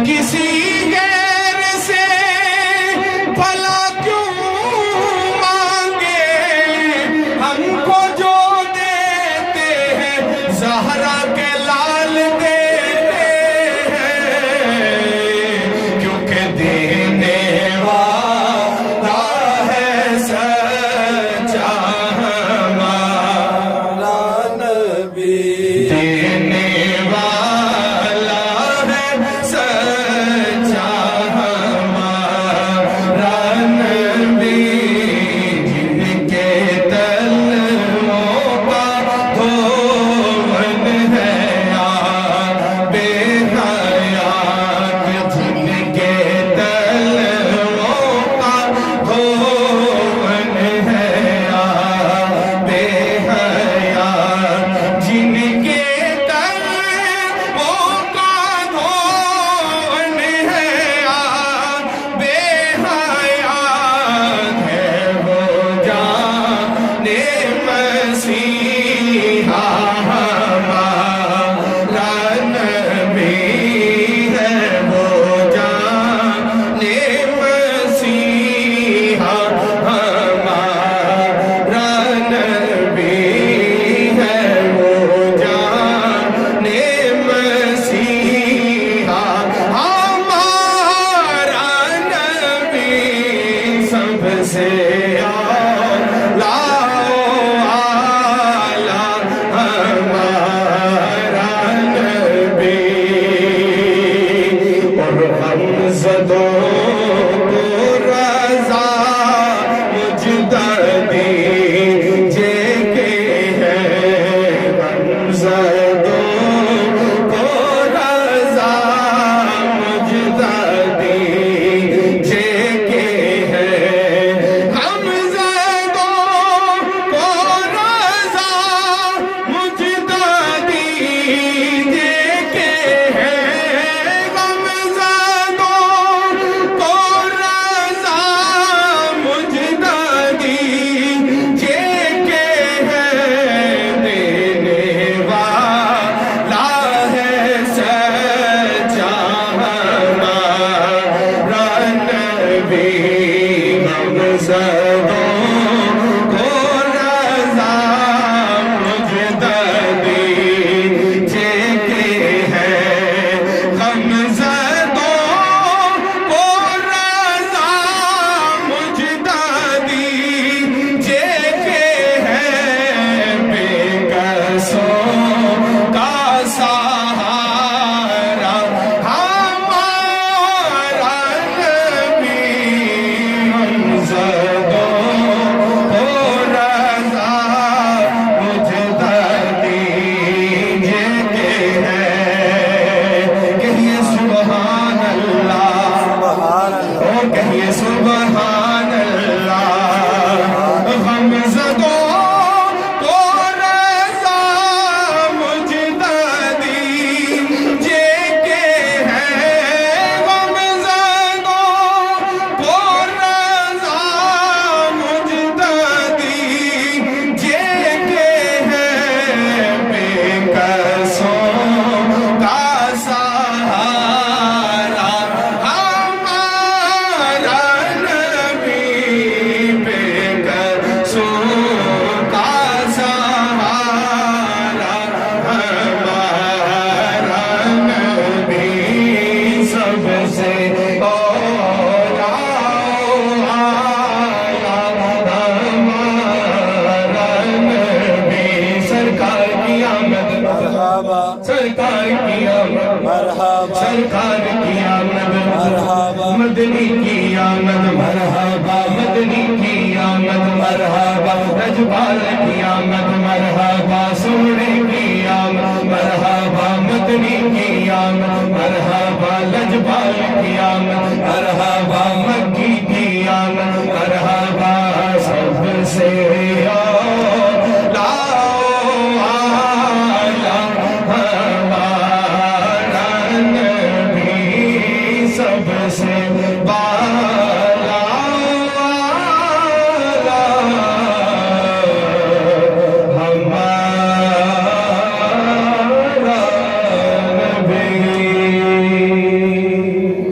کسی غیر سے بھلا کیوں مانگے، ہم کو جو دیتے ہیں زہرا کے لال دیتے ہیں، کیونکہ دینے والا ہے سچا ہمارا نبی، دینے والا ہے سچا ہمارا نبی، جن کے تلووں کا دھون ہے آب حیات، جن کے تلووں کا دھون ہے آب حیات، جن کے تلووں کا دھون ہے آب حیات، ہے وہ جان مسیحا ہمارا نبی، ہے وہ جان مسیحا ہمارا نبی، ہے وہ جان مسیحا ہمارا نبی، سب سے ہمارا نبی، اور ہم زدوں کو رضا مجددی جے کے ہیں، ہم زدوں کو رضا مجددی جے کے ہیں، ہم زدوں کو رضا مجددی جے کے ہیں، ہم زدوں کو رضا مجددی جے کے ہیں، دینے والا ہے سچا ہمارا نبی، ہم زدوں کو رضا مجددی جے کے ہیں، ہم زدوں کو رضا مجددی جے کے ہیں، بے کسوں کا سہارا ہمارا نبی، ہم زدوں کو رضا مجددی جے کے ہیں، کہیے سبحان اللہ، او کہیے سبحان اللہ، ہم زدوں کو رضا مجددی جے کے ہیں، ہم زدوں کو رضا مجددی جے کے ہیں، بے کسوں کا سہارا ہمارا نبی، بے کسوں کا سہارا ہمارا نبی، سب سے اولا ہمارا نبی، سرکار کی آمد مرحبا، سرکار کی آمد مرحبا، سرکار کی آمد مرحبا، مدنی کی آمد مرحبا، مدنی کی آمد مرحبا، رجبال کی آمد مرحبا، سونے کی آمد مرحبا، مدنی کی آمد مرحبا، لجبال کی آمد مرحبا،